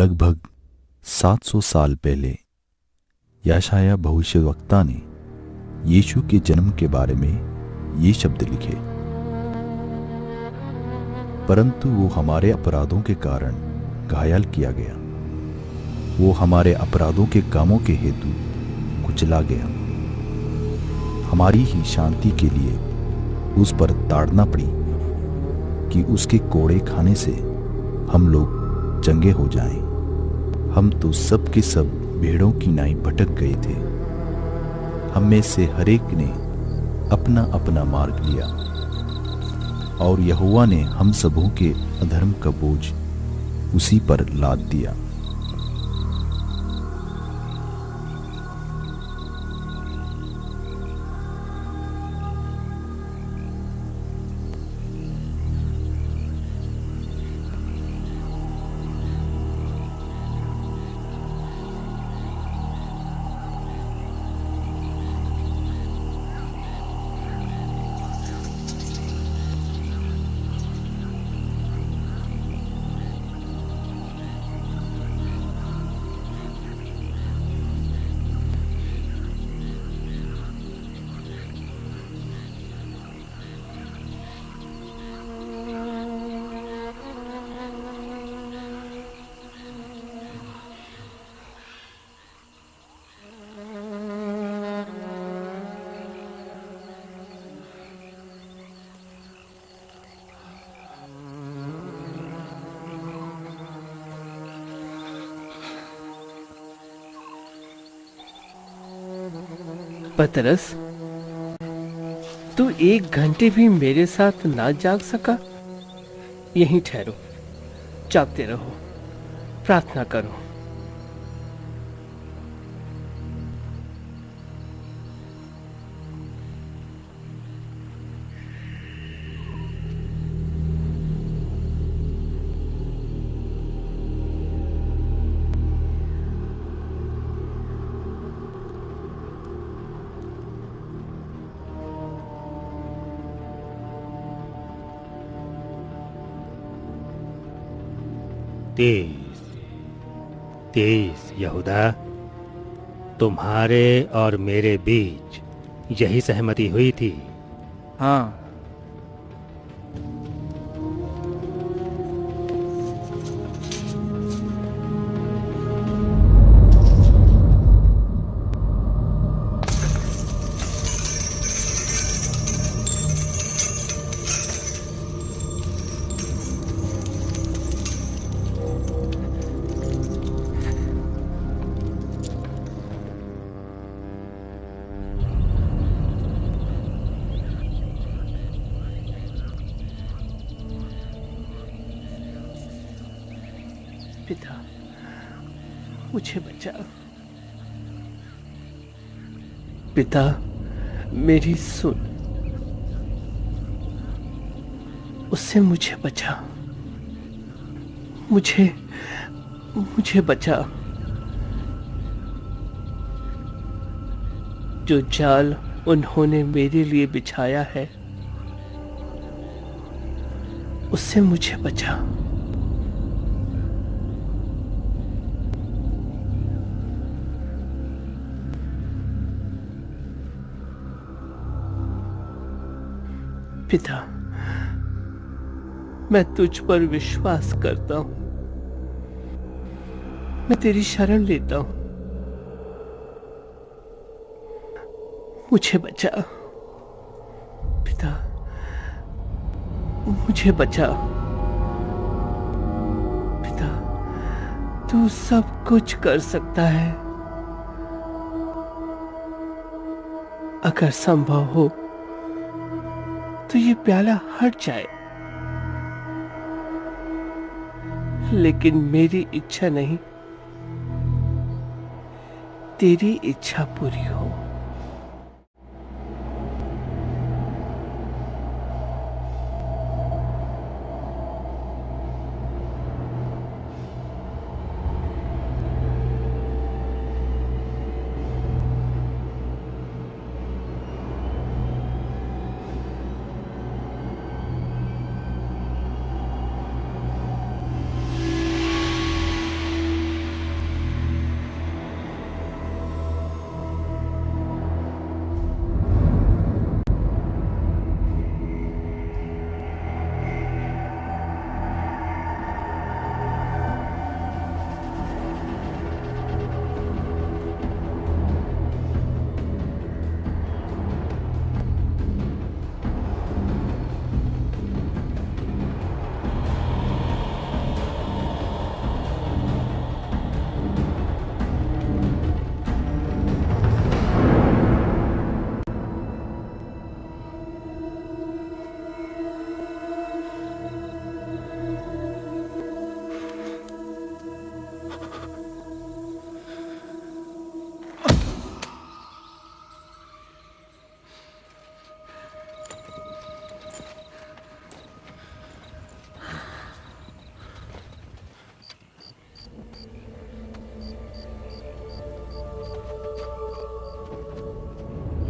लगभग 700 साल पहले यशायाह भविष्यवक्ता ने यीशु के जन्म के बारे में ये शब्द लिखे, परंतु वो हमारे अपराधों के कारण घायल किया गया, वो हमारे अपराधों के कामों के हेतु कुचला गया, हमारी ही शांति के लिए उस पर ताड़ना पड़ी कि उसके कोड़े खाने से हम लोग चंगे हो जाएं। हम तो सब के सब भेड़ों की नाई भटक गए थे, हम में से हरेक ने अपना अपना मार्ग लिया, और यहोवा ने हम सबों के अधर्म का बोझ उसी पर लाद दिया। पतरस, तू 1 घंटे भी मेरे साथ ना जाग सका? यहीं ठहरो, जागते रहो, प्रार्थना करो। तेईस तेईस यहूदा, तुम्हारे और मेरे बीच यही सहमति हुई थी। हाँ, पिता, मुझे बचा। पिता, मेरी सुन, उससे मुझे बचा, मुझे बचा। जो जाल उन्होंने मेरे लिए बिछाया है, उससे मुझे बचा। पिता, मैं तुझ पर विश्वास करता हूं, मैं तेरी शरण लेता हूं, मुझे बचा। पिता, मुझे बचा। पिता, तू सब कुछ कर सकता है। अगर संभव हो तो ये प्याला हट जाए, लेकिन मेरी इच्छा नहीं, तेरी इच्छा पूरी हो।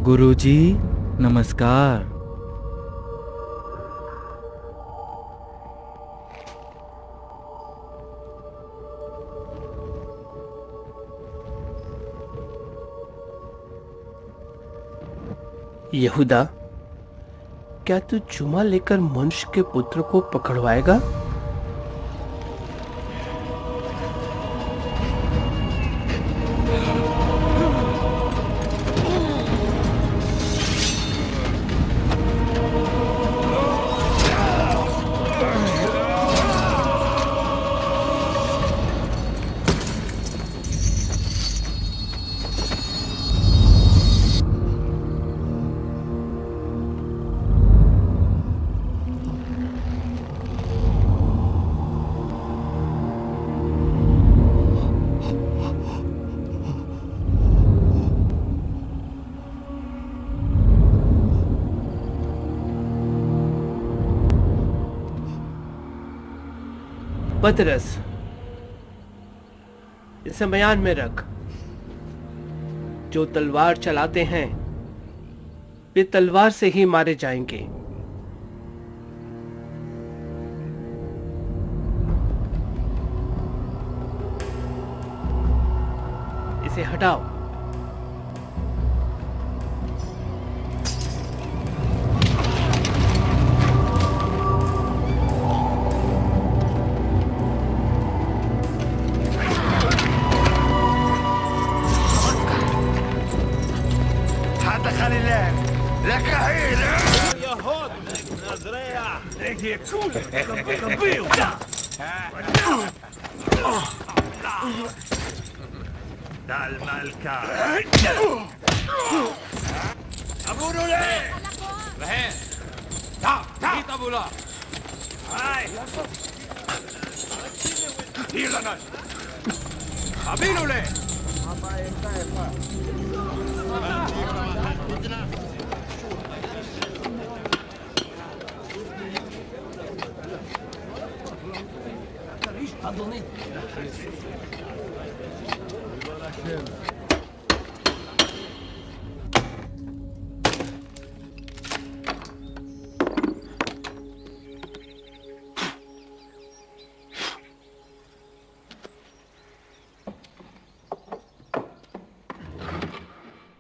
गुरुजी नमस्कार। यहूदा, क्या तू चुमा लेकर मनुष्य के पुत्र को पकड़वाएगा? पतरस, इसे मयान में रख। जो तलवार चलाते हैं वे तलवार से ही मारे जाएंगे। इसे हटाओ। Dal Malka. Aburo le. Rahe. Ta, kita bola. Hai. Hila na. Abilo le.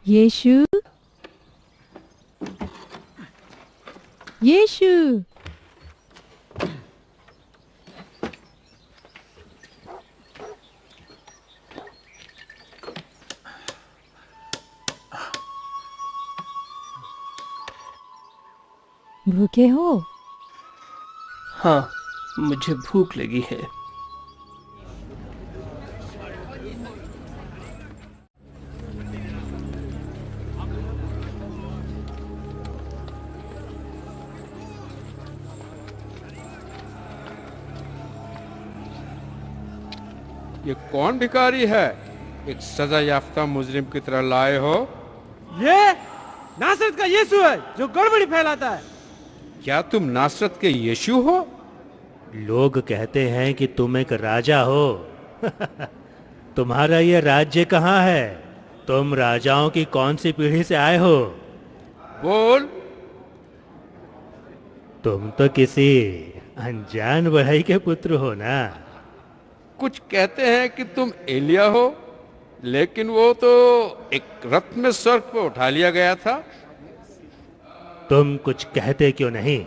यीशु, यीशु। भूखे हो? हाँ, मुझे भूख लगी है। ये कौन भिखारी है? एक सजा याफ्ता मुजरिम की तरह लाए हो? ये नासरत का यीशु है जो गड़बड़ी फैलाता है। क्या तुम नासरत के यीशु हो? लोग कहते हैं कि तुम एक राजा हो। तुम्हारा ये राज्य कहाँ है? तुम राजाओं की कौन सी पीढ़ी से आए हो? बोल। तुम तो किसी अनजान बढ़ई के पुत्र हो ना। कुछ कहते हैं कि तुम एलिया हो, लेकिन वो तो एक रथ में स्वर्ग पर उठा लिया गया था। तुम कुछ कहते क्यों नहीं?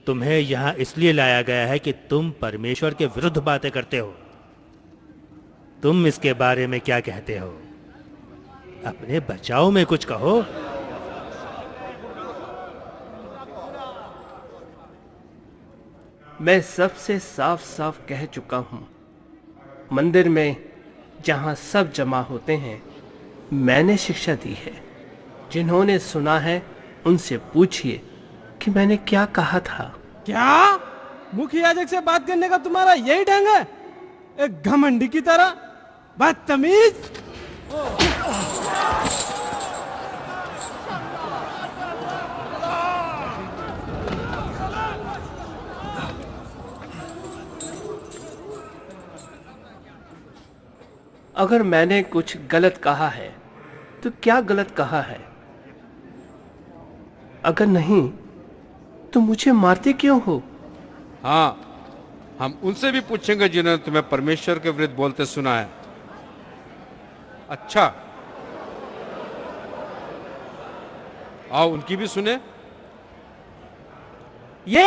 तुम्हें यहाँ इसलिए लाया गया है कि तुम परमेश्वर के विरुद्ध बातें करते हो। तुम इसके बारे में क्या कहते हो? अपने बचाव में कुछ कहो। मैं सबसे साफ साफ कह चुका हूं। मंदिर में जहां सब जमा होते हैं मैंने शिक्षा दी है। जिन्होंने सुना है उनसे पूछिए कि मैंने क्या कहा था। क्या मुख्य याजक से बात करने का तुम्हारा यही ढंग है? एक घमंडी की तरह बदतमीज। अगर मैंने कुछ गलत कहा है तो क्या गलत कहा है? अगर नहीं तो मुझे मारते क्यों हो? हाँ, हम उनसे भी पूछेंगे जिन्होंने तुम्हें परमेश्वर के विरुद्ध बोलते सुना है। अच्छा, आओ उनकी भी सुने। ये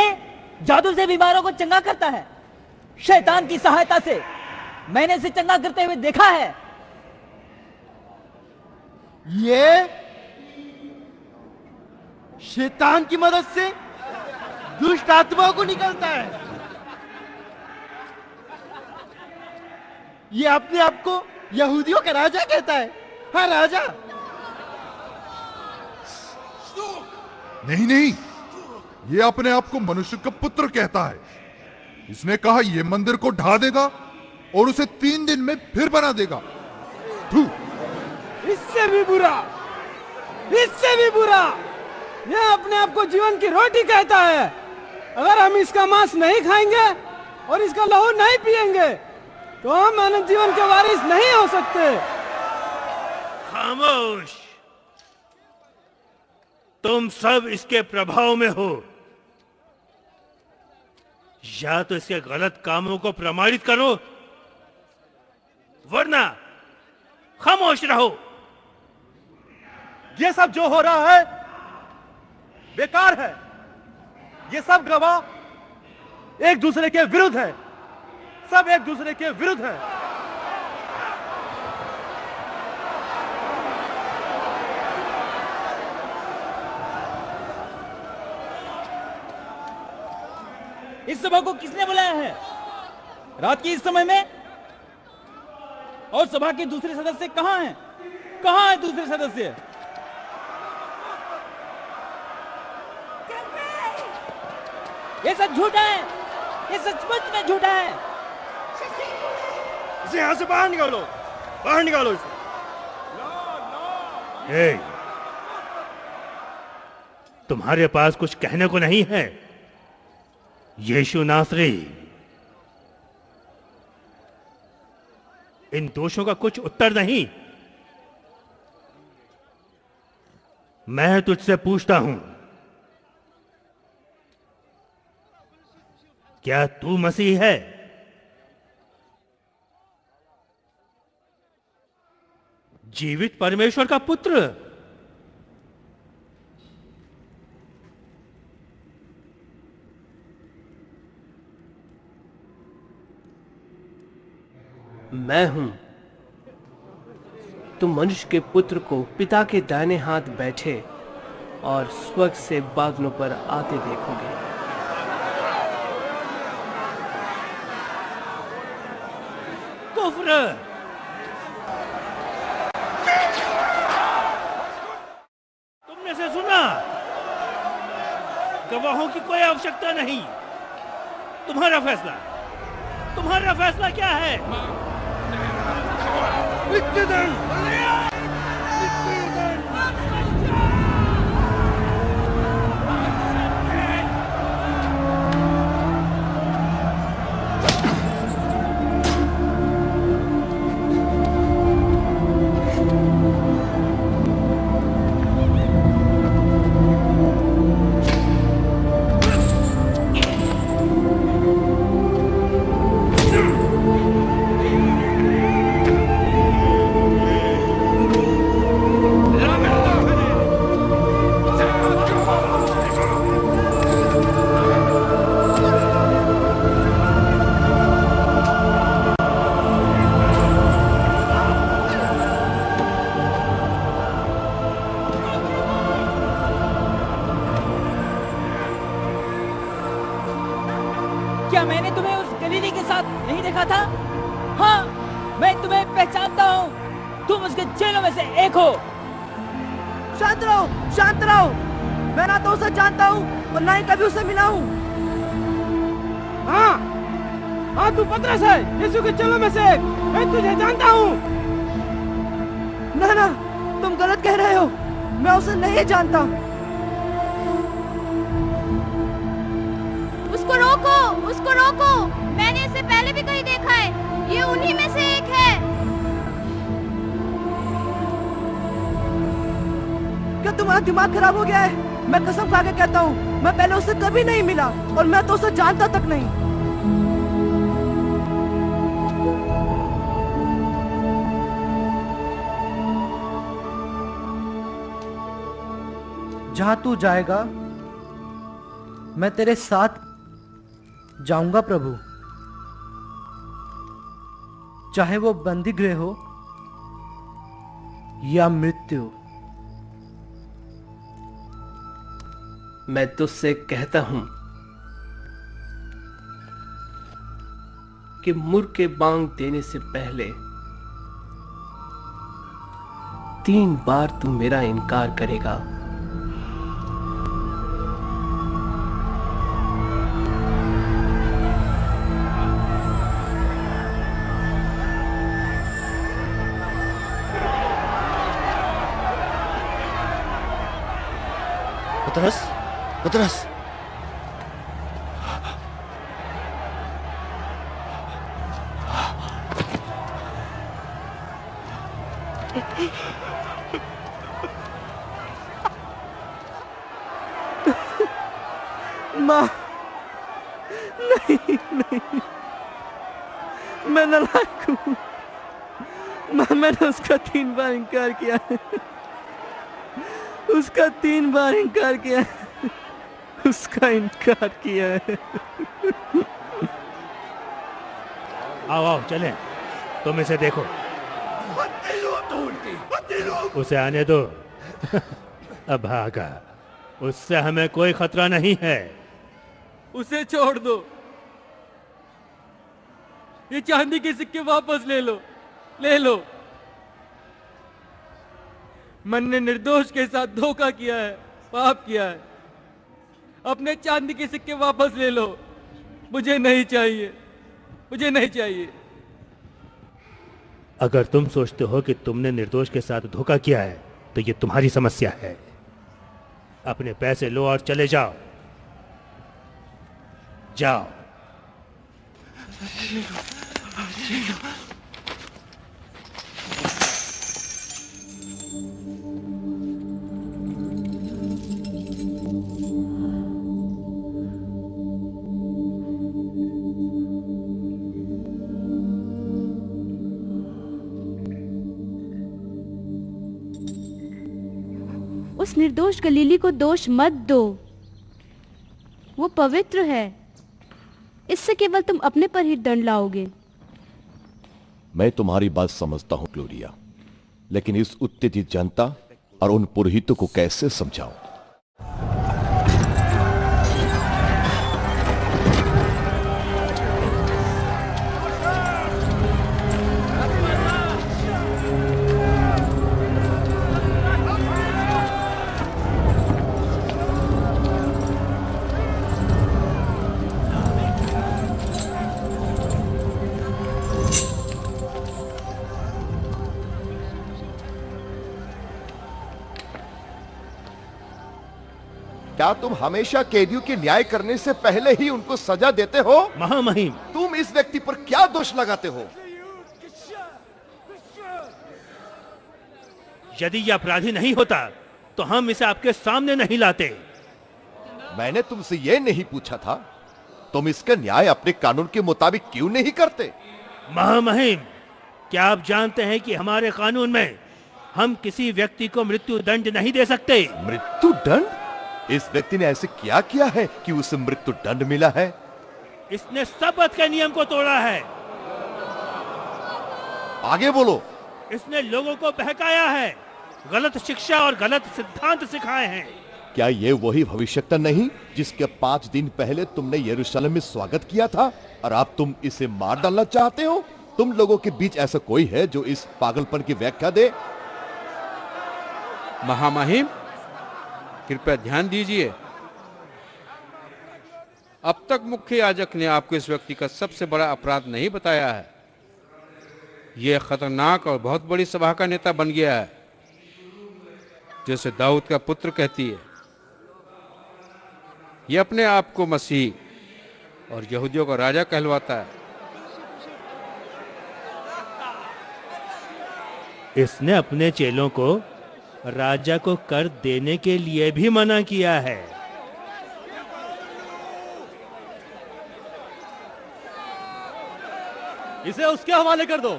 जादू से बीमारों को चंगा करता है, शैतान की सहायता से। मैंने इसे चंगा करते हुए देखा है। ये शैतान की मदद से दुष्ट आत्माओं को निकलता है। ये अपने आप को यहूदियों का राजा कहता है। हाँ, राजा। नहीं नहीं, ये अपने आप को मनुष्य का पुत्र कहता है। इसने कहा ये मंदिर को ढा देगा और उसे 3 दिन में फिर बना देगा। थू। इससे भी बुरा, इससे भी बुरा, यह अपने आप को जीवन की रोटी कहता है। अगर हम इसका मांस नहीं खाएंगे और इसका लहू नहीं पिएंगे तो हम अनंत जीवन के वारिस नहीं हो सकते। खामोश, तुम सब इसके प्रभाव में हो। या तो इसके गलत कामों को प्रमाणित करो, वरना खामोश रहो। ये सब जो हो रहा है बेकार है। ये सब गवाह एक दूसरे के विरुद्ध है। सब एक दूसरे के विरुद्ध है। इस सभा को किसने बुलाया है रात के इस समय में? और सभा के दूसरे सदस्य कहां हैं? कहां है दूसरे सदस्य? ये सब झूठा है, ये सचमुच में झूठा है। इसे यहां से बाहर निकालो, बाहर निकालो इसे। तुम्हारे पास कुछ कहने को नहीं है? यीशु नासरी, इन दोषों का कुछ उत्तर नहीं। मैं तुझसे पूछता हूं, क्या तू मसीह है? जीवित परमेश्वर का पुत्र? मैं हूं। तुम मनुष्य के पुत्र को पिता के दाहिने हाथ बैठे और स्वर्ग से बादलों पर आते देखोगे। कुफ्र! तुमने से सुना? गवाहों की कोई आवश्यकता नहीं। तुम्हारा फैसला क्या है? क्या मैंने तुम्हें उस गलीली के साथ नहीं देखा था? हाँ, मैं तुम्हें पहचानता हूँ। तुम उसके चेलों में से एक हो। शांत रहो, शांत रहो। मैं ना तो उसे जानता हूँ और ना ही कभी उसे मिला हूँ। हाँ, हाँ, तू पतरस है, यीशु के चेलों में से एक। मैं तुझे जानता हूँ। ना, तुम गलत कह रहे हो। मैं उसे नहीं जानता। उसको रोको। मैंने इसे पहले भी कहीं देखा है। ये उन्हीं में से एक है। क्या तुम्हारा दिमाग खराब हो गया है? मैं कसम खा के कहता हूँ, मैं पहले उससे कभी नहीं मिला और मैं तो उसे जानता तक नहीं। जहां तू जाएगा मैं तेरे साथ जाऊंगा प्रभु, चाहे वो बंदी गृह हो या मृत्यु। मैं तुझसे कहता हूं कि मुर्ग के बांग देने से पहले 3 बार तू मेरा इनकार करेगा। पतरस, पतरस, माँ, नहीं नहीं, मैं नालायक हूँ। माँ, मैंने उसका 3 बार इनकार किया है, उसका 3 बार इनकार किया है, उसका इनकार किया है। आओ आओ चलें, तुम इसे देखो। उसे आने दो। अभागा, उससे हमें कोई खतरा नहीं है। उसे छोड़ दो, ये चांदी के सिक्के वापस ले लो, ले लो। मन ने निर्दोष के साथ धोखा किया है, पाप किया है। अपने चांदी के सिक्के वापस ले लो, मुझे नहीं चाहिए, मुझे नहीं चाहिए। अगर तुम सोचते हो कि तुमने निर्दोष के साथ धोखा किया है तो ये तुम्हारी समस्या है। अपने पैसे लो और चले जाओ, जाओ। उस निर्दोष गलीली को दोष मत दो, वो पवित्र है। इससे केवल तुम अपने पर ही दंड लाओगे। मैं तुम्हारी बात समझता हूं ग्लोरिया, लेकिन इस उत्तेजित जनता और उन पुरोहितों को कैसे समझाऊं? क्या तुम हमेशा कैदियों के न्याय करने से पहले ही उनको सजा देते हो? महामहिम, तुम इस व्यक्ति पर क्या दोष लगाते हो? यदि यह अपराधी नहीं होता तो हम इसे आपके सामने नहीं लाते। मैंने तुमसे यह नहीं पूछा था, तुम इसका न्याय अपने कानून के मुताबिक क्यों नहीं करते? महामहिम, क्या आप जानते हैं कि हमारे कानून में हम किसी व्यक्ति को मृत्यु दंड नहीं दे सकते। मृत्यु दंड? इस व्यक्ति ने ऐसे क्या किया है कि उसे मृत्यु दंड मिला है? इसने शपथ के नियम को तोड़ा है। आगे बोलो। इसने लोगों को बहकाया है, गलत शिक्षा और गलत सिद्धांत सिखाए हैं। क्या ये वही भविष्यवक्ता नहीं जिसके 5 दिन पहले तुमने यरूशलेम में स्वागत किया था और अब तुम इसे मार डालना चाहते हो? तुम लोगों के बीच ऐसा कोई है जो इस पागलपन की व्याख्या दे? महामहिम, कृपया ध्यान दीजिए। अब तक मुख्य याजक ने आपको इस व्यक्ति का सबसे बड़ा अपराध नहीं बताया है। यह खतरनाक और बहुत बड़ी सभा का नेता बन गया है, जैसे दाऊद का पुत्र कहती है। यह अपने आप को मसीह और यहूदियों का राजा कहलवाता है। इसने अपने चेलों को राजा को कर देने के लिए भी मना किया है। इसे उसके हवाले कर दो।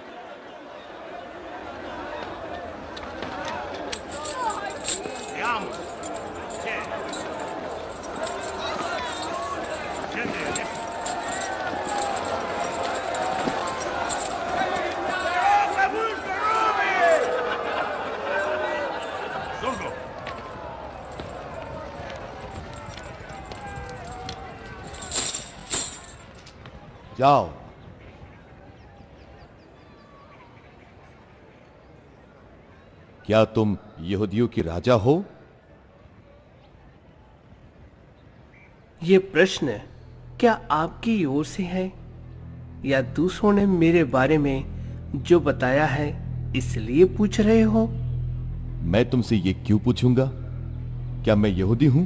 जाओ। क्या तुम यहूदियों की राजा हो? ये प्रश्न क्या आपकी ओर से है या दूसरों ने मेरे बारे में जो बताया है इसलिए पूछ रहे हो? मैं तुमसे ये क्यों पूछूंगा? क्या मैं यहूदी हूं?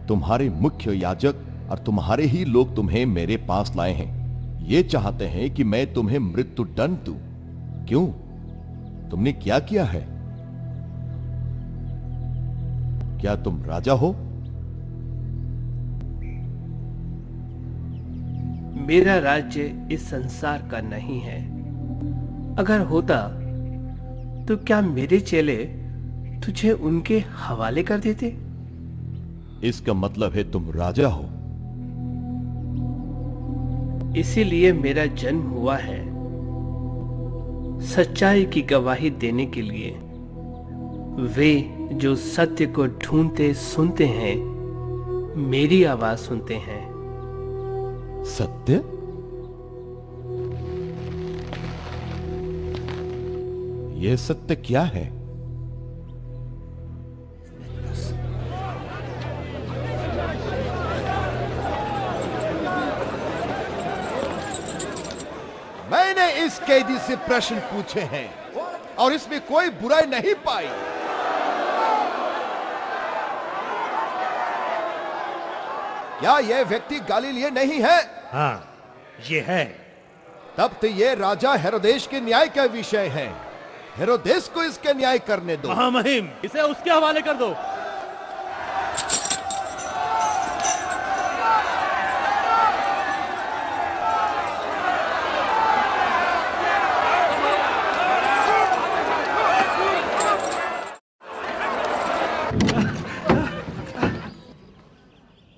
तुम्हारे मुख्य याजक और तुम्हारे ही लोग तुम्हें मेरे पास लाए हैं। ये चाहते हैं कि मैं तुम्हें मृत्यु दंड दूं। क्यों? तुमने क्या किया है? क्या तुम राजा हो? मेरा राज्य इस संसार का नहीं है। अगर होता तो क्या मेरे चेले तुझे उनके हवाले कर देते? इसका मतलब है तुम राजा हो। इसीलिए मेरा जन्म हुआ है, सच्चाई की गवाही देने के लिए। वे जो सत्य को ढूंढते सुनते हैं, मेरी आवाज सुनते हैं। सत्य? यह सत्य क्या है? मैंने इस कैदी से प्रश्न पूछे हैं और इसमें कोई बुराई नहीं पाई। क्या यह व्यक्ति गलीली नहीं है? हाँ, ये है। तब तो यह राजा हेरोदेस के न्याय का विषय है। हेरोदेस को इसके न्याय करने दो। महामहिम, इसे उसके हवाले कर दो।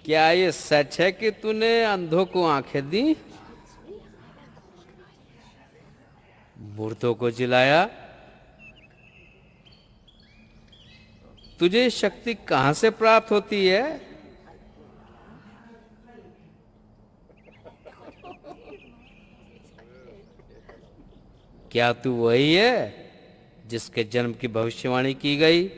क्या ये सच है कि तूने अंधों को आंखें दी, मुर्दों को जिलाया? तुझे शक्ति कहां से प्राप्त होती है? क्या तू वही है जिसके जन्म की भविष्यवाणी की गई?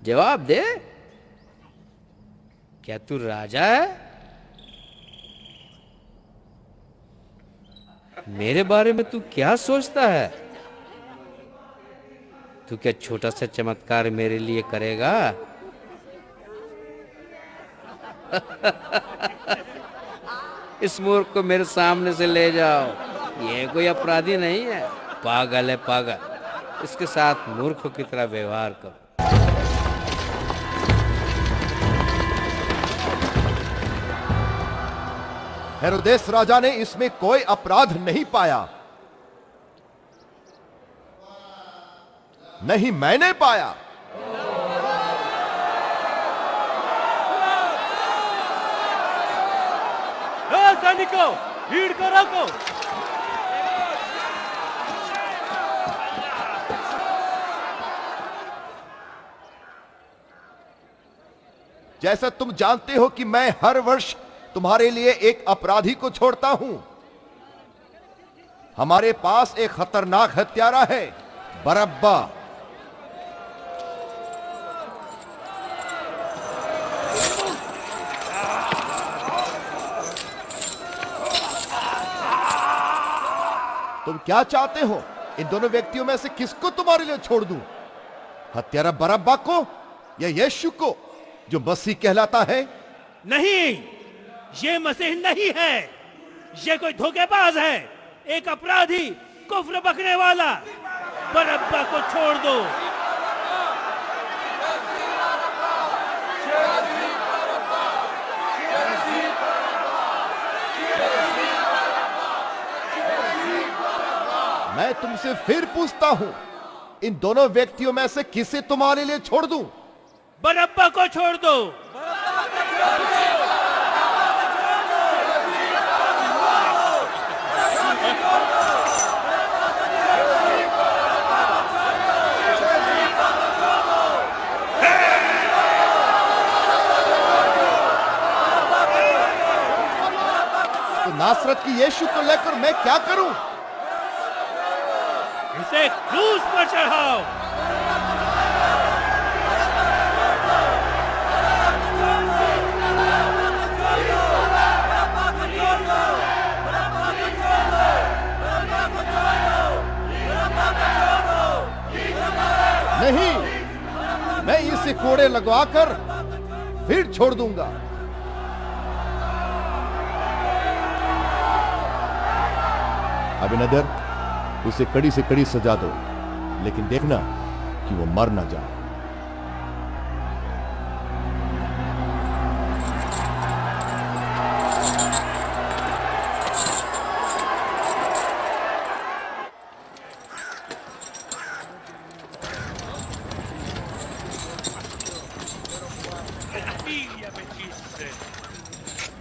जवाब दे। क्या तू राजा है? मेरे बारे में तू क्या सोचता है? तू क्या छोटा सा चमत्कार मेरे लिए करेगा? इस मूर्ख को मेरे सामने से ले जाओ। ये कोई अपराधी नहीं है, पागल है पागल। इसके साथ मूर्खों की तरह व्यवहार करो। हेरोदेस राजा ने इसमें कोई अपराध नहीं पाया। नहीं, मैंने पाया। सैनिकों, भीड़ को रोको। जैसा तुम जानते हो कि मैं हर वर्ष तुम्हारे लिए एक अपराधी को छोड़ता हूं। हमारे पास एक खतरनाक हत्यारा है, बरअब्बा। तुम क्या चाहते हो? इन दोनों व्यक्तियों में से किसको तुम्हारे लिए छोड़ दूं? हत्यारा बरअब्बा को या यीशु को जो मसीह कहलाता है? नहीं, ये मसीह नहीं है, ये कोई धोखेबाज है, एक अपराधी, कुफ्र बकने वाला। बरअब्बा को छोड़ दो। मैं तुमसे फिर पूछता हूं, इन दोनों व्यक्तियों में से किसे तुम्हारे लिए छोड़ दूं? बरअब्बा को छोड़ दो। तो नासरत की यीशु को लेकर मैं क्या करूं? इसे क्रूस पर चढ़ाओ। नहीं, मैं इसे कोड़े लगवाकर फिर छोड़ दूंगा। अबिनदर, उसे कड़ी से कड़ी सजा दो, लेकिन देखना कि वो मर ना जाए।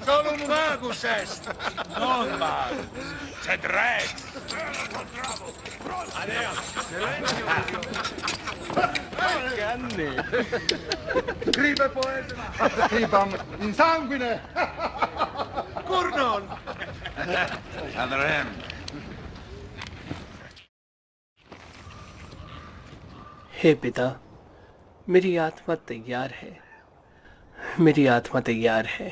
Solo un magus est, non mal. Sed rex. Scrive poeta. Scribam in sanguine. Curnon. Adrem. हे पिता, मेरी आत्मा तैयार है, मेरी आत्मा तैयार है।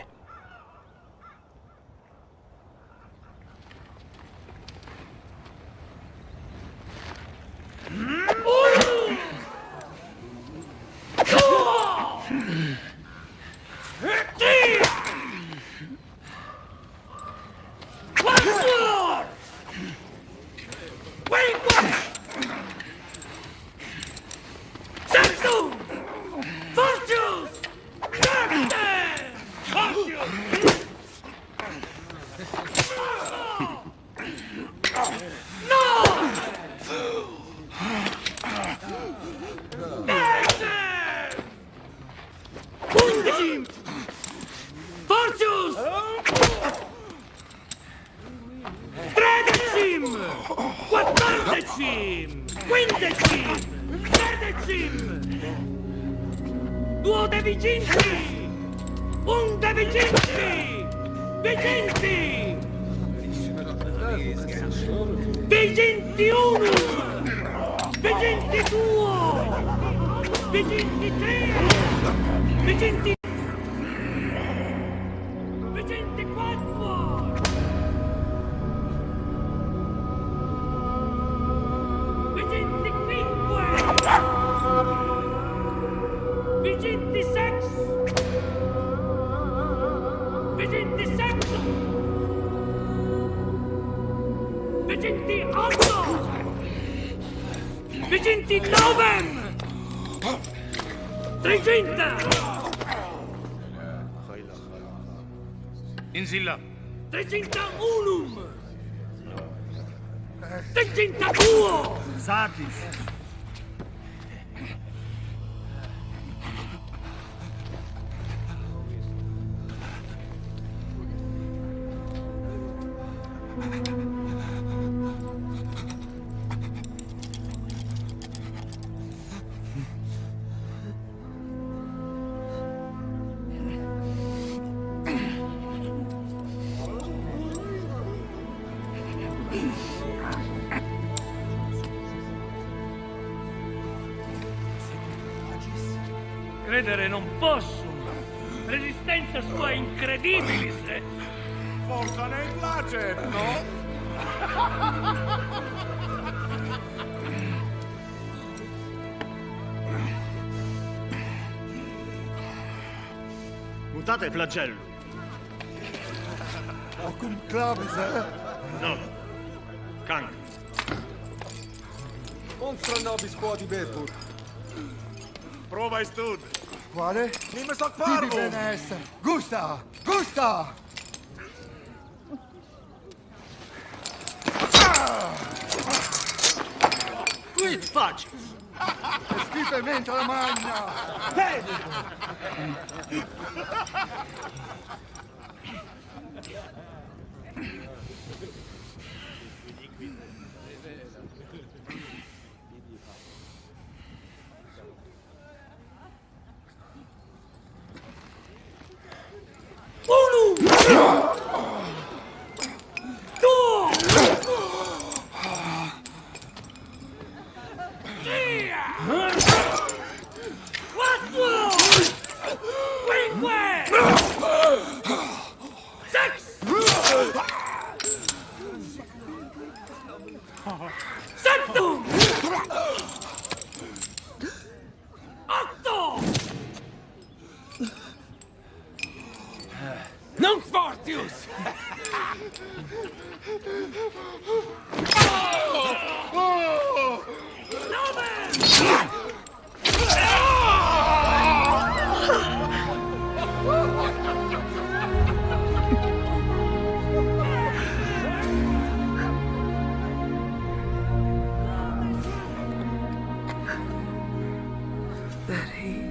Insilla. 301. 302. Satis. Credere non posso. Resistenza sua incredibilis. Forza nel placet, no? Mutate flagello. Acum clavize. No. Kang. Monstra nobis quodibetur. Prova stud. Quale? Nimm stock Tibi parvo. bene esse. Gusta! Gusta! Quid fac? Schifamente la magna! Hey! Non Fortius! Dari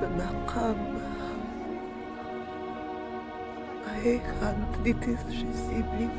במקם היכן פדיתיס שסיבלית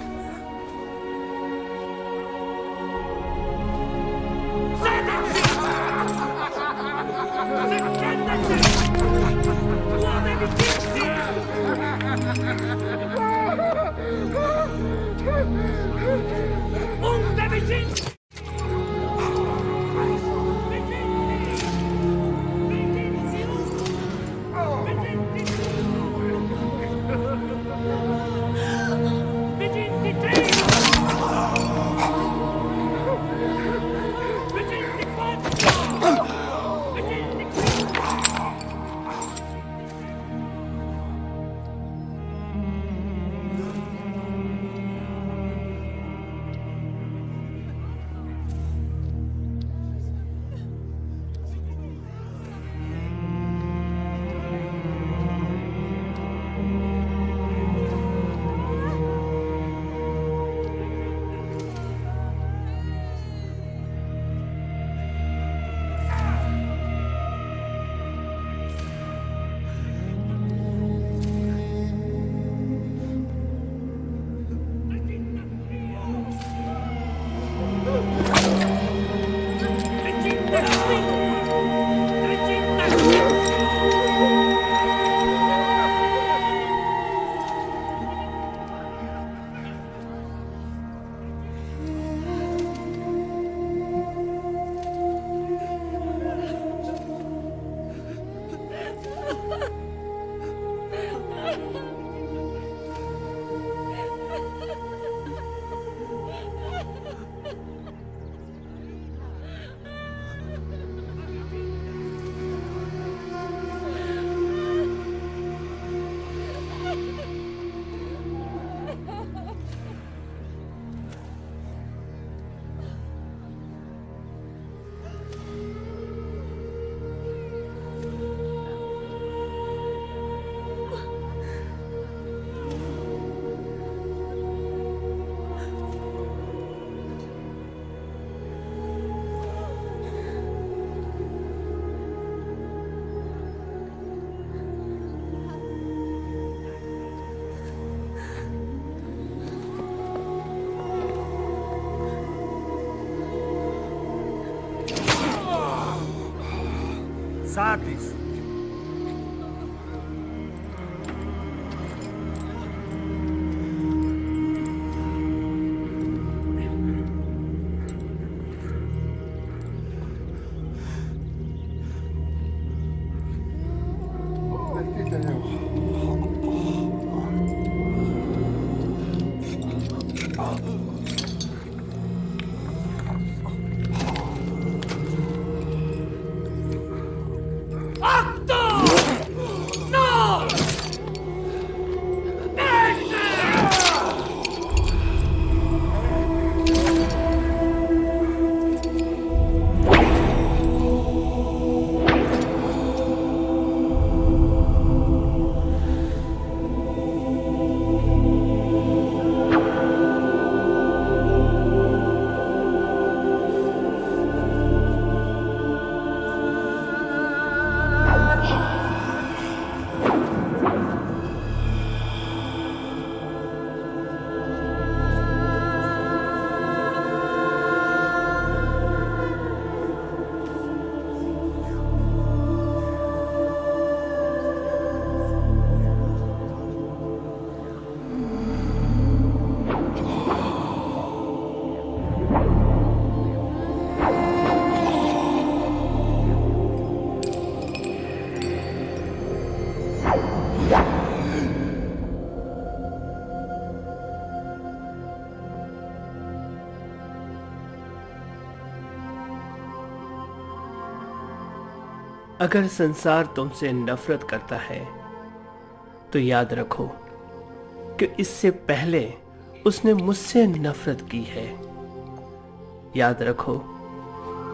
Satis. Ah! अगर संसार तुमसे नफरत करता है तो याद रखो कि इससे पहले उसने मुझसे नफरत की है। याद रखो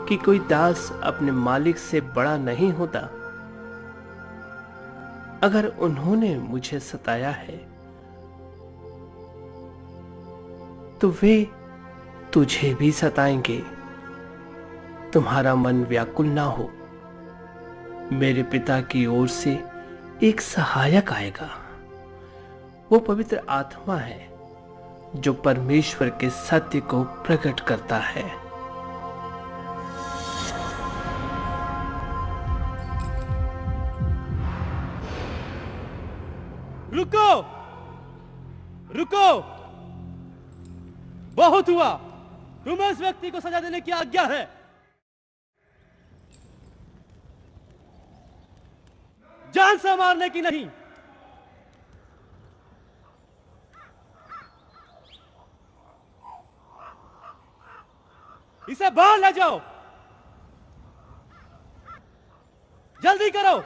कि कोई दास अपने मालिक से बड़ा नहीं होता। अगर उन्होंने मुझे सताया है तो वे तुझे भी सताएंगे। तुम्हारा मन व्याकुल ना हो, मेरे पिता की ओर से एक सहायक आएगा। वो पवित्र आत्मा है जो परमेश्वर के सत्य को प्रकट करता है। रुको, रुको, बहुत हुआ। तुम्हें इस व्यक्ति को सजा देने की आज्ञा है। जान से मारने की नहीं। इसे बाहर ले जाओ, जल्दी करो।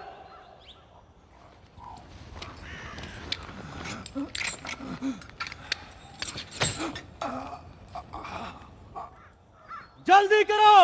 जल्दी करो।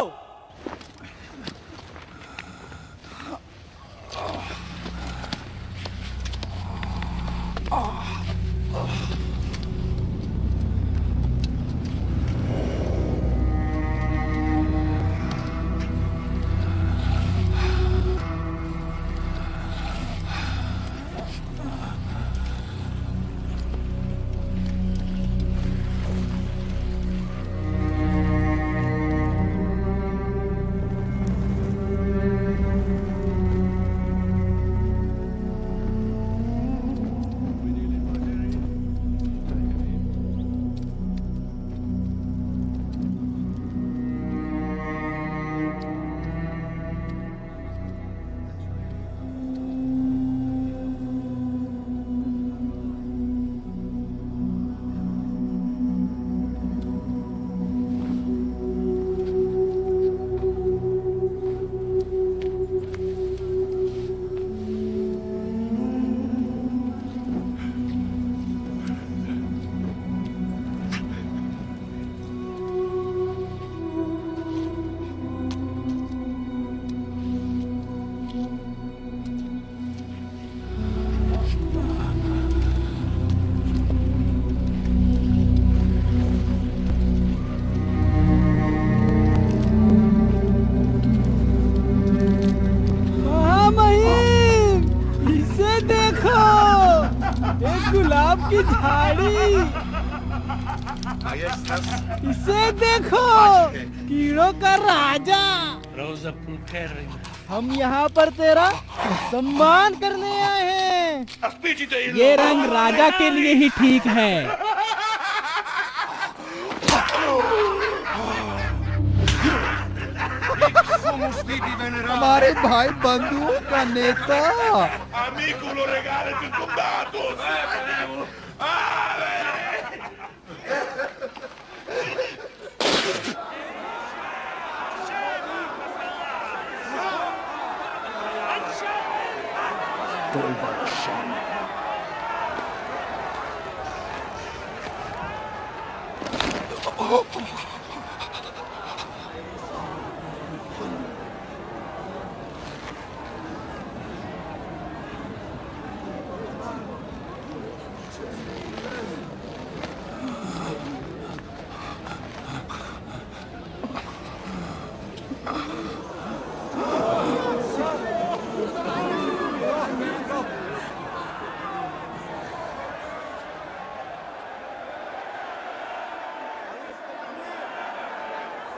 गुलाब की झाड़ी। इसे देखो, कीड़ों का राजा। हम यहाँ पर तेरा सम्मान करने आए हैं। ये रंग राजा के लिए ही ठीक है। हमारे भाई बंधुओं का नेता।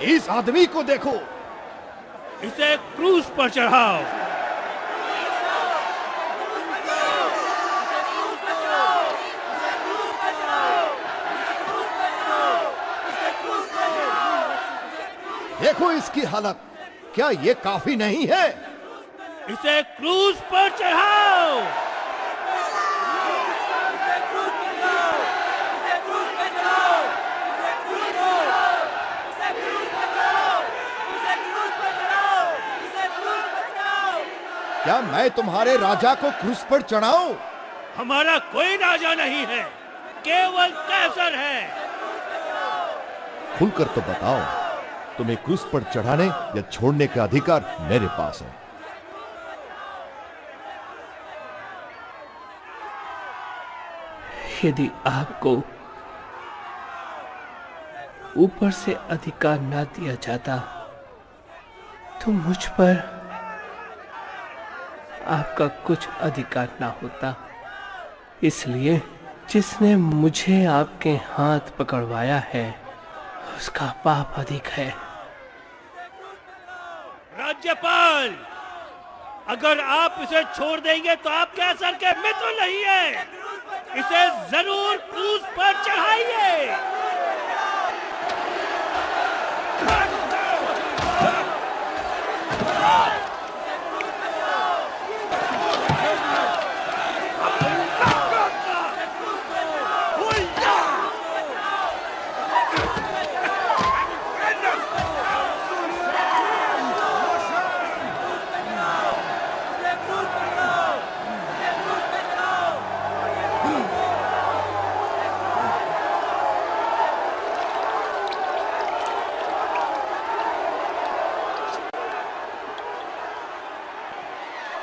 इस आदमी को देखो, इसे क्रूस पर चढ़ाओ। देखो इसकी हालत, क्या ये काफी नहीं है? इसे क्रूस पर चढ़ाओ। क्या मैं तुम्हारे राजा को क्रूस पर चढ़ाऊं? हमारा कोई राजा नहीं है, केवल कैसर है। खुलकर तो बताओ, तुम्हें क्रूस पर चढ़ाने या छोड़ने का अधिकार मेरे पास है। यदि आपको ऊपर से अधिकार ना दिया जाता तो मुझ पर आपका कुछ अधिकार ना होता। इसलिए जिसने मुझे आपके हाथ पकड़वाया है उसका पाप अधिक है। राज्यपाल, अगर आप इसे छोड़ देंगे तो आप कैसर के मित्र नहीं है। इसे जरूर क्रूस पर चढ़ाइए।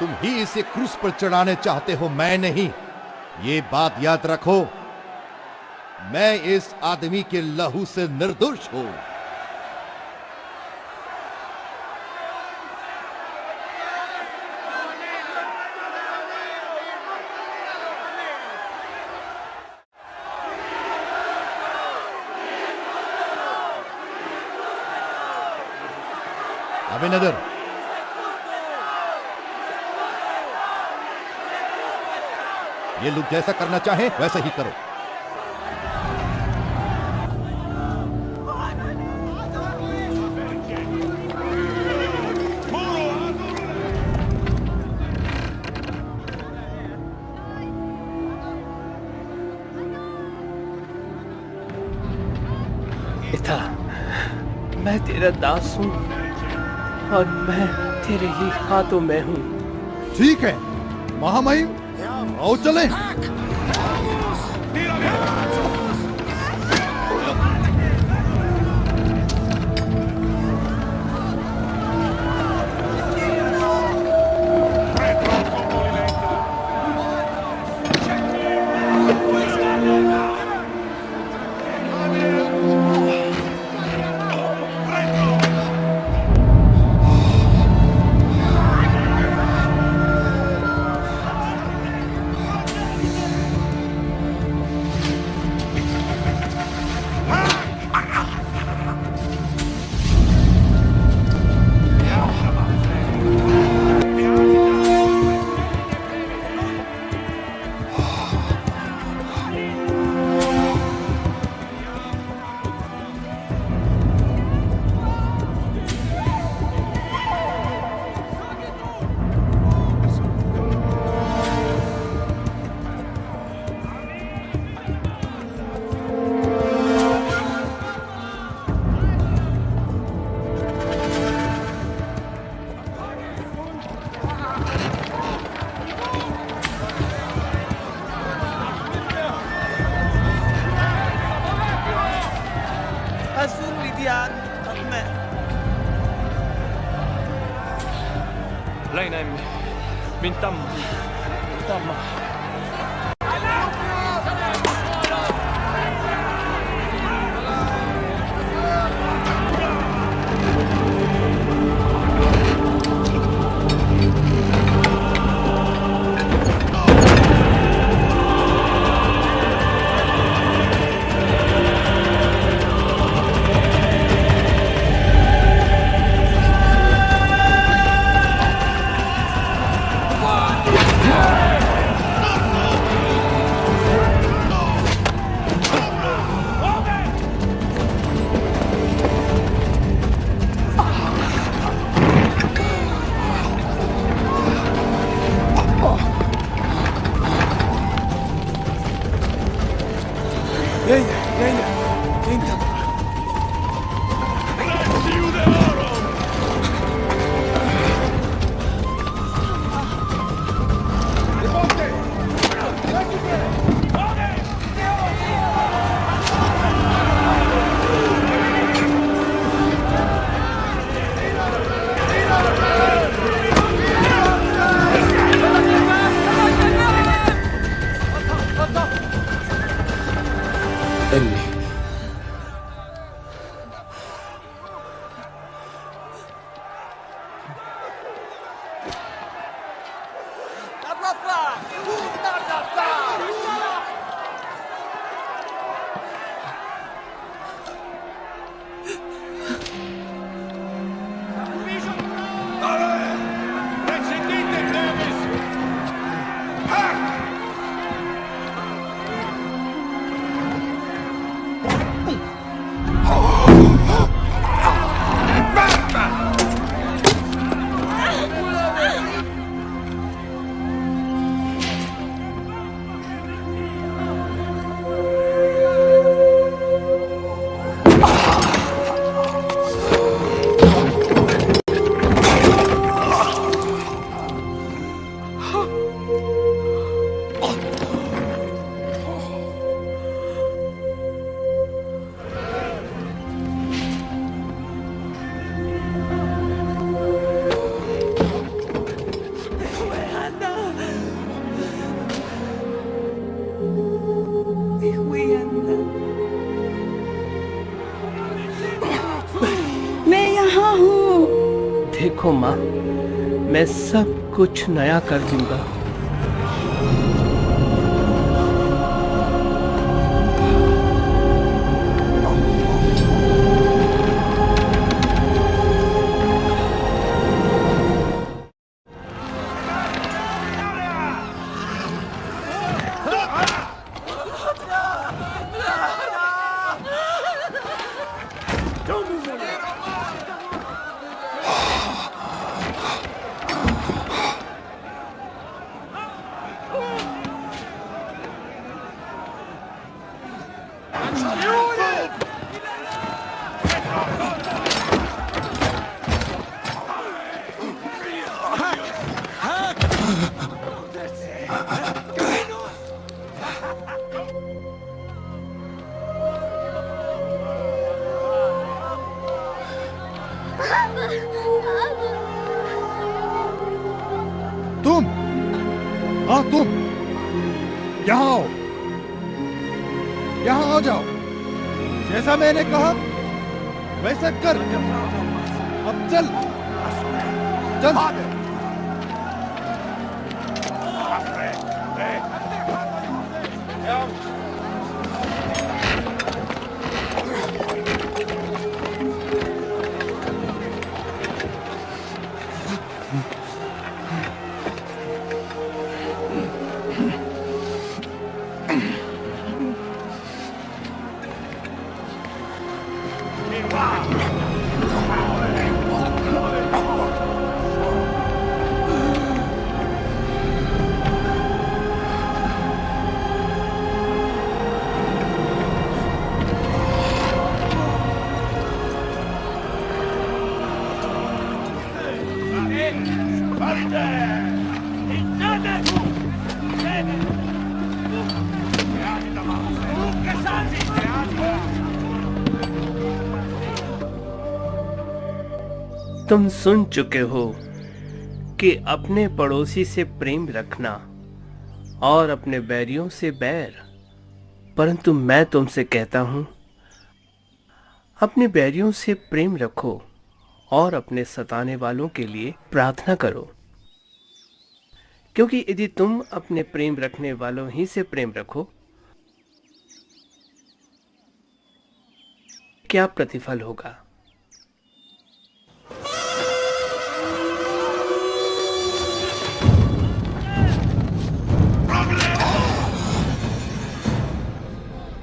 तुम ही इसे क्रूस पर चढ़ाने चाहते हो, मैं नहीं। ये बात याद रखो, मैं इस आदमी के लहू से निर्दोष हूं। अभिनदर, ये लोग जैसा करना चाहें वैसा ही करो। पिता, मैं तेरा दास हूं और मैं तेरे ही हाथों में हूं। ठीक है महामहिम, आओ चलें। मैं यहाँ हूँ। देखो माँ, मैं सब कुछ नया कर दूंगा। तुम, हाँ तुम, यहाँ आओ, यहाँ आ जाओ। जैसा मैंने कहा वैसा कर। अब चल, चल। तुम सुन चुके हो कि अपने पड़ोसी से प्रेम रखना और अपने बैरियों से बैर, परंतु मैं तुमसे कहता हूं, अपने बैरियों से प्रेम रखो और अपने सताने वालों के लिए प्रार्थना करो, क्योंकि यदि तुम अपने प्रेम रखने वालों ही से प्रेम रखो, क्या प्रतिफल होगा?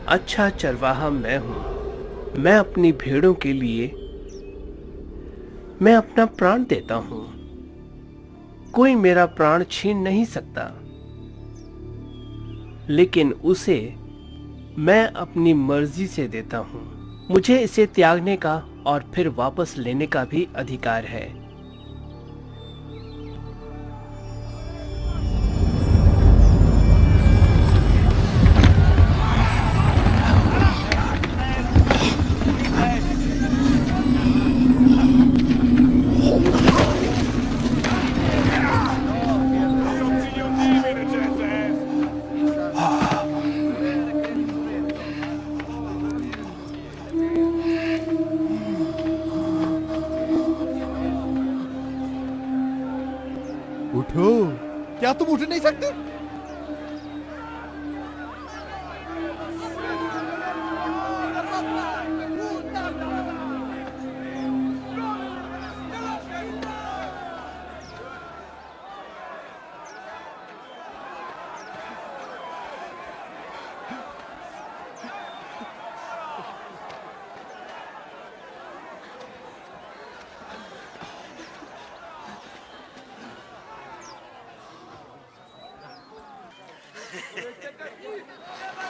अच्छा चरवाहा मैं हूं। मैं अपनी भेड़ों के लिए मैं अपना प्राण देता हूं। कोई मेरा प्राण छीन नहीं सकता, लेकिन उसे मैं अपनी मर्जी से देता हूं। मुझे इसे त्यागने का और फिर वापस लेने का भी अधिकार है। उठो, क्या तुम उठ नहीं सकते?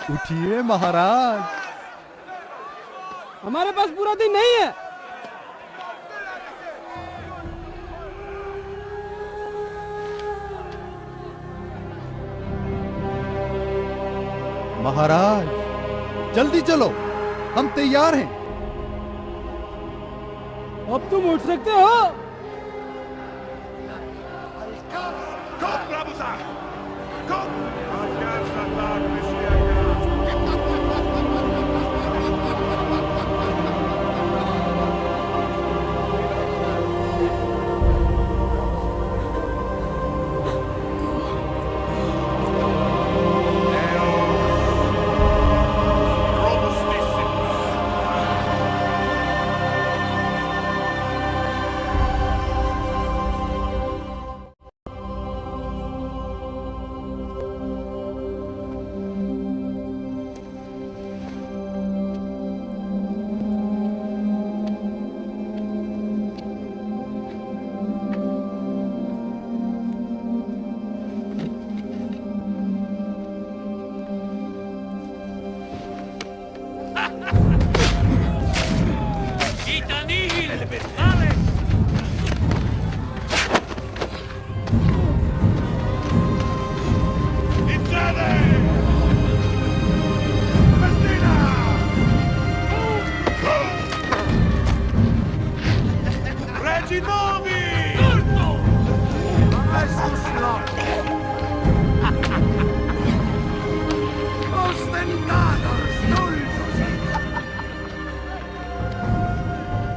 उठिए महाराज, हमारे पास पूरा दिन नहीं है। महाराज जल्दी चलो, हम तैयार हैं। अब तुम उठ सकते हो। Kom, Rabuza! Kom!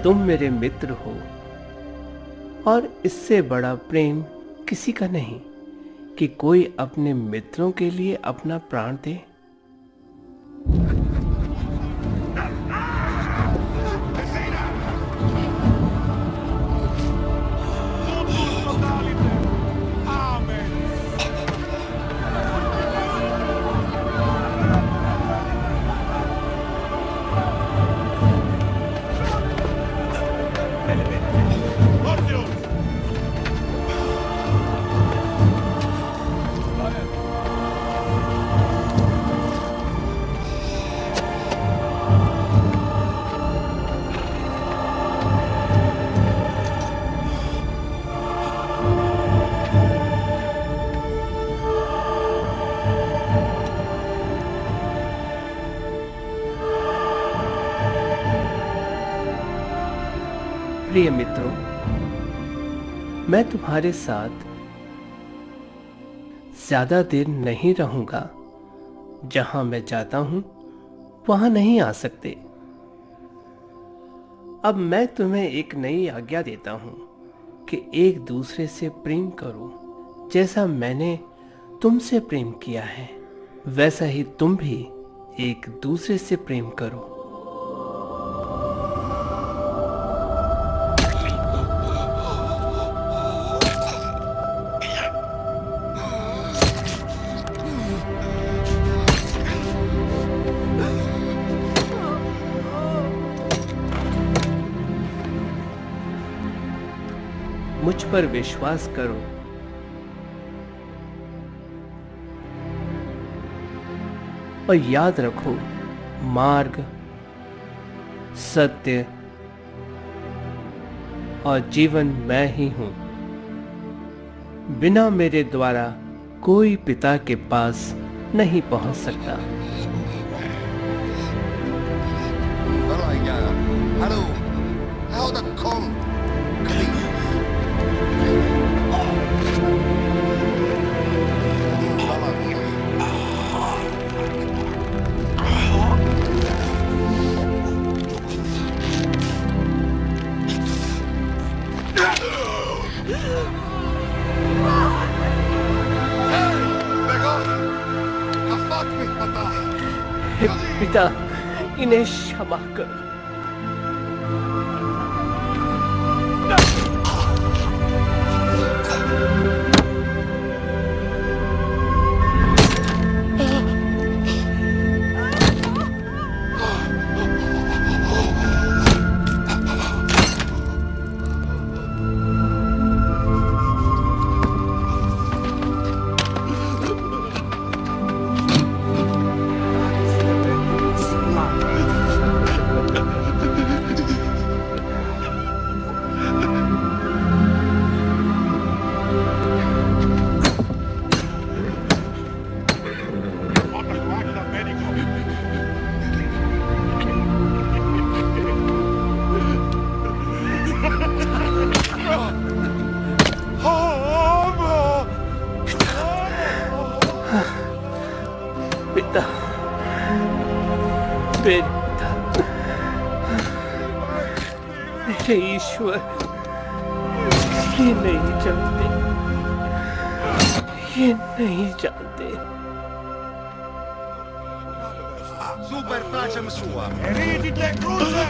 तुम मेरे मित्र हो और इससे बड़ा प्रेम किसी का नहीं कि कोई अपने मित्रों के लिए अपना प्राण दे। प्रिय मित्रों, मैं तुम्हारे साथ ज्यादा देर नहीं रहूंगा। जहां मैं जाता हूं वहां नहीं आ सकते। अब मैं तुम्हें एक नई आज्ञा देता हूं कि एक दूसरे से प्रेम करो। जैसा मैंने तुमसे प्रेम किया है वैसा ही तुम भी एक दूसरे से प्रेम करो। मुझ पर विश्वास करो। और याद रखो, मार्ग, सत्य और जीवन मैं ही हूं। बिना मेरे द्वारा कोई पिता के पास नहीं पहुंच सकता। Hallo, hou dat kom. पिता, इन्हें क्षमा कर। पिता, मेरे पिता, मेरे ईश्वर, ये नहीं जानते, ये नहीं जानते। Super placem sua. Eridite cruce!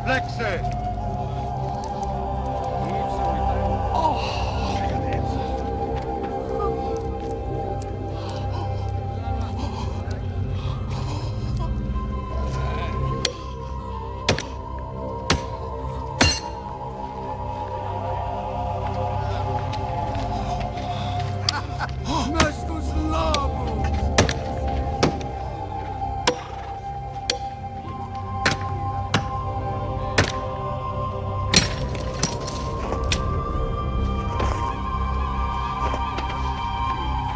Flexe! Mestus Labus!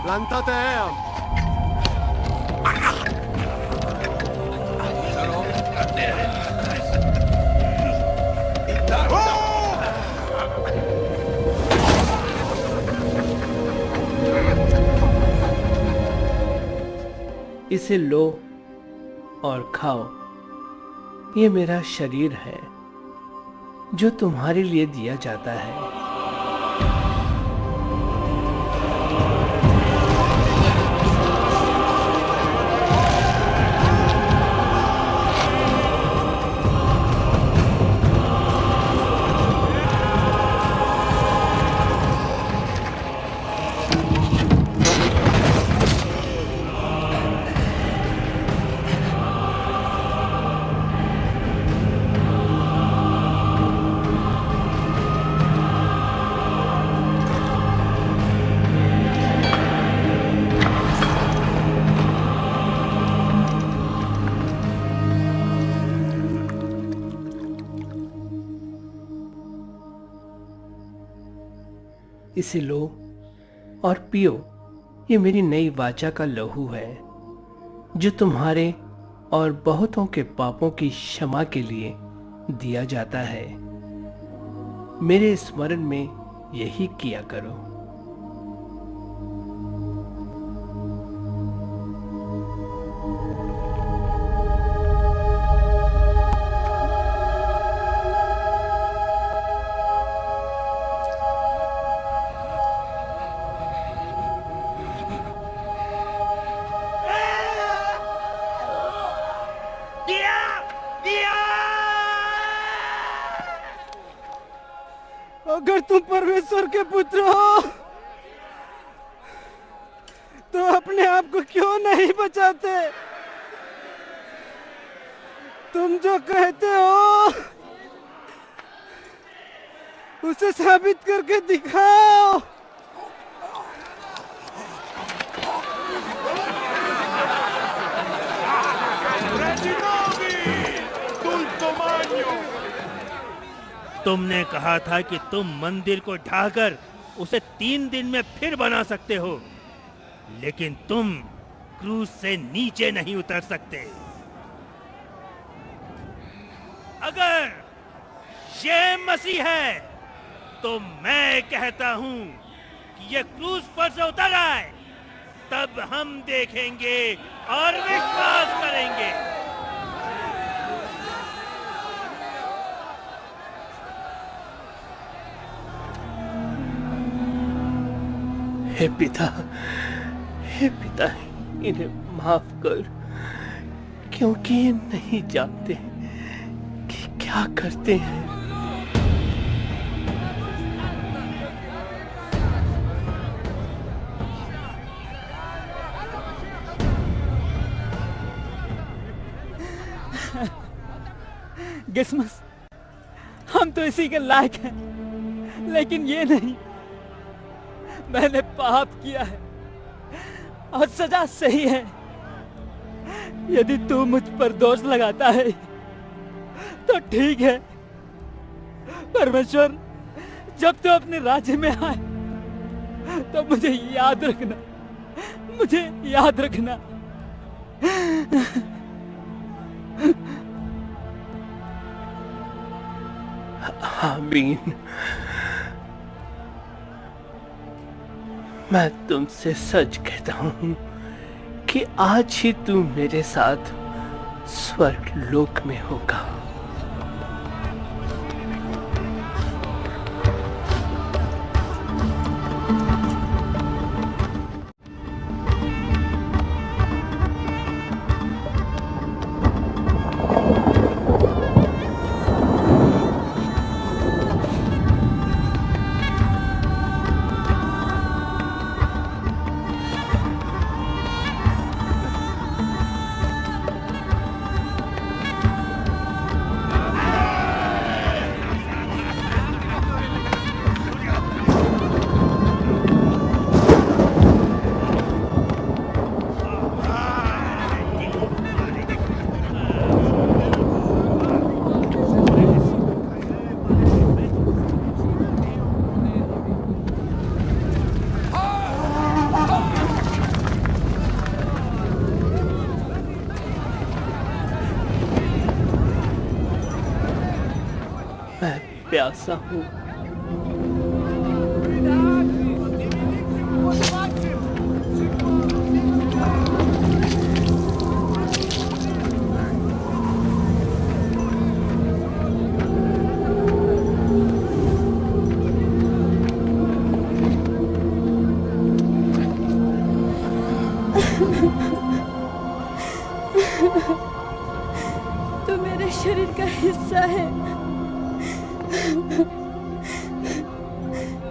Plantate eam! इसे लो और खाओ। ये मेरा शरीर है जो तुम्हारे लिए दिया जाता है। इसे लो और पियो। ये मेरी नई वाचा का लहू है जो तुम्हारे और बहुतों के पापों की क्षमा के लिए दिया जाता है। मेरे स्मरण में यही किया करो। अगर तुम परमेश्वर के पुत्र हो तो अपने आप को क्यों नहीं बचाते? तुम जो कहते हो उसे साबित करके दिखाओ। तुमने कहा था कि तुम मंदिर को ढाकर उसे 3 दिन में फिर बना सकते हो, लेकिन तुम क्रूज से नीचे नहीं उतर सकते। अगर ये मसीह है, तो मैं कहता हूं कि ये क्रूज पर से उतर आए, तब हम देखेंगे और विश्वास करेंगे। हे पिता, इन्हें माफ कर, क्योंकि ये नहीं जानते कि क्या करते हैं। गिसमस, हम तो इसी के लायक हैं, लेकिन ये नहीं। मैंने पाप किया है और सजा सही है। यदि तू मुझ पर दोष लगाता है तो ठीक है। परमेश्वर, जब तू अपने राज्य में आए तो मुझे याद रखना। आमीन। मैं तुमसे सच कहता हूं कि आज ही तू मेरे साथ स्वर्ग लोक में होगा। मैं प्यासा हूं। तू मेरे शरीर का हिस्सा है,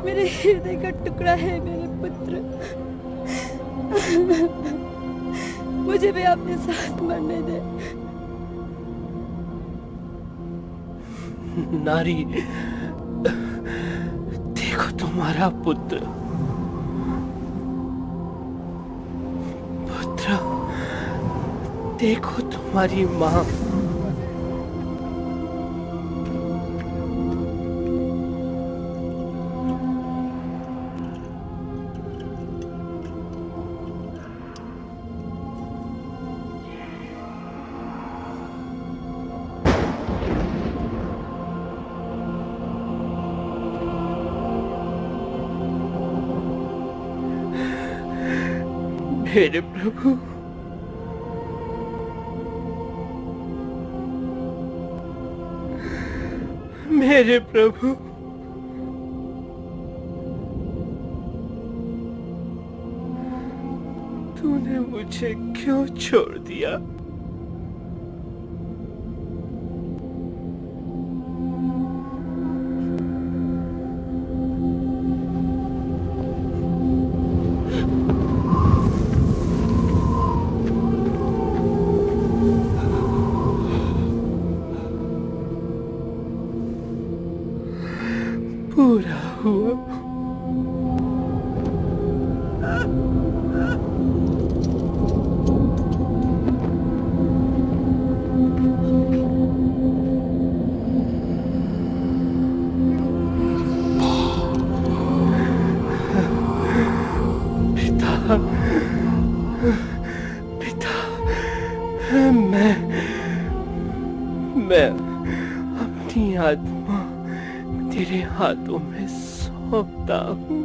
मेरे हृदय का टुकड़ा है मेरे पुत्र। मुझे भी अपने साथ मरने दे। नारी, देखो तुम्हारा पुत्र। पुत्र, देखो तुम्हारी माँ। मेरे प्रभु, मेरे प्रभु, तूने मुझे क्यों छोड़ दिया? पूरा हुआ। पिता, पिता, मैं अपनी आत्मा तेरे हाथों में सौंपता हूँ।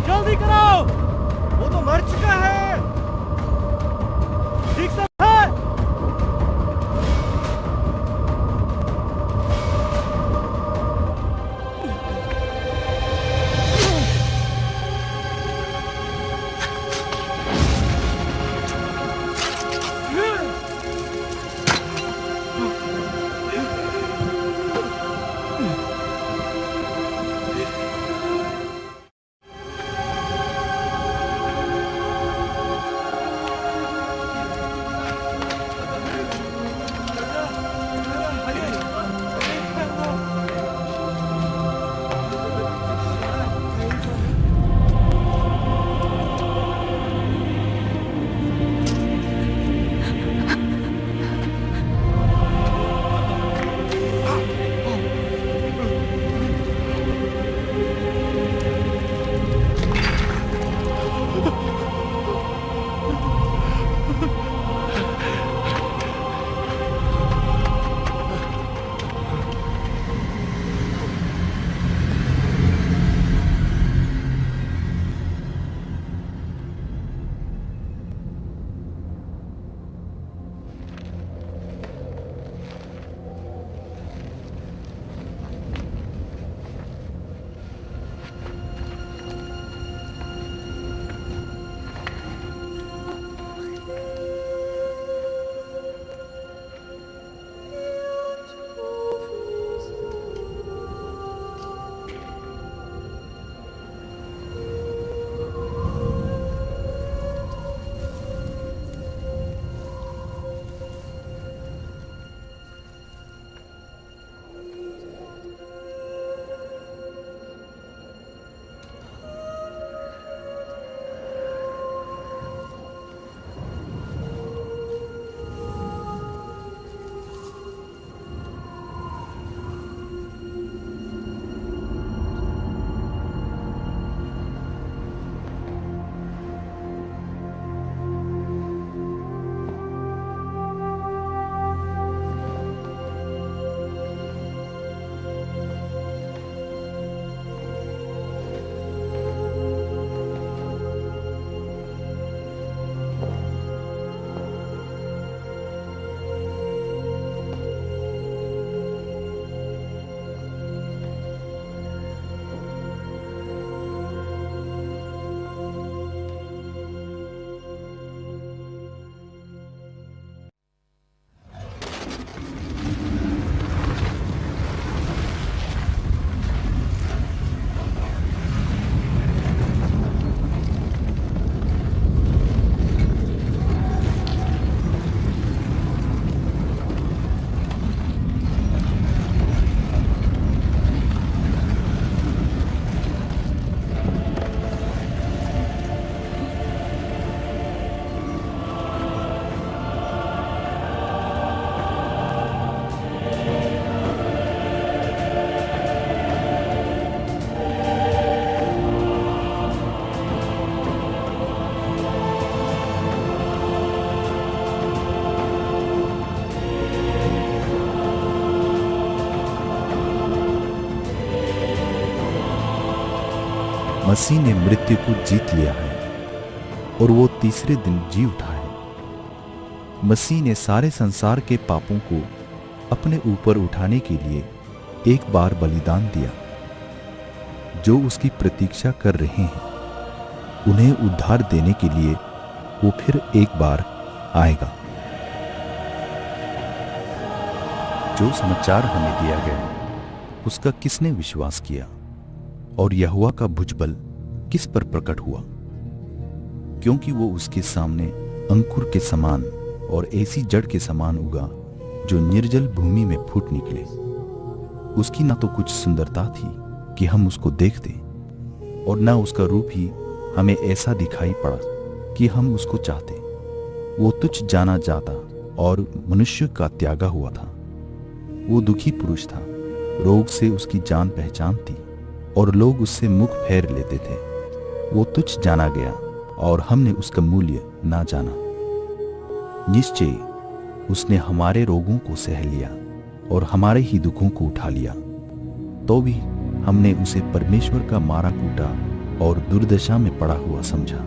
जल्दी कराओ, वो तो मर चुका है। ठीक से है। मसीह ने मृत्यु को जीत लिया है और वो तीसरे दिन जी उठा है। मसीह ने सारे संसार के पापों को अपने ऊपर उठाने के लिए एक बार बलिदान दिया। जो उसकी प्रतीक्षा कर रहे हैं उन्हें उद्धार देने के लिए वो फिर एक बार आएगा। जो समाचार हमें दिया गया उसका किसने विश्वास किया और यहोवा का भुजबल किस पर प्रकट हुआ? क्योंकि वो उसके सामने अंकुर के समान और ऐसी जड़ के समान उगा जो निर्जल भूमि में फूट निकले। उसकी ना तो कुछ सुंदरता थी कि हम उसको देखते और ना उसका रूप ही हमें ऐसा दिखाई पड़ा कि हम उसको चाहते। वो तुच्छ जाना जाता और मनुष्य का त्यागा हुआ था। वो दुखी पुरुष था, रोग से उसकी जान पहचान थी और लोग उससे मुख फेर लेते थे। वो तुच्छ जाना गया और हमने उसका मूल्य ना जाना। निश्चय उसने हमारे रोगों को सह लिया और हमारे ही दुखों को उठा लिया। तो भी हमने उसे परमेश्वर का मारा कूटा और दुर्दशा में पड़ा हुआ समझा।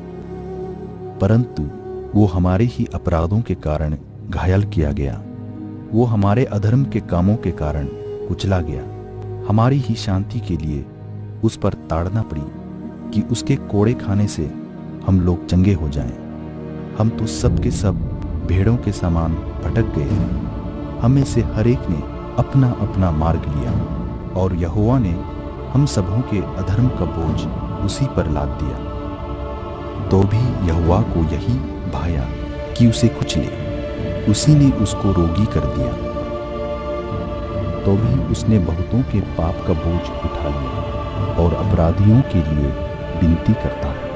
परंतु वो हमारे ही अपराधों के कारण घायल किया गया, वो हमारे अधर्म के कामों के कारण कुचला गया। हमारी ही शांति के लिए उस पर ताड़ना पड़ी कि उसके कोड़े खाने से हम लोग चंगे हो जाएं। हम तो सब के सब भेड़ों के समान भटक गए हैं। हमें से हर एक ने अपना अपना मार्ग लिया और यहोवा ने हम सबों के अधर्म का बोझ उसी पर लाद दिया। तो भी यहोवा को यही भाया कि उसे कुचले। उसी ने उसको रोगी कर दिया। तो भी उसने बहुतों के पाप का बोझ उठा लिया और अपराधियों के लिए विनती करता है।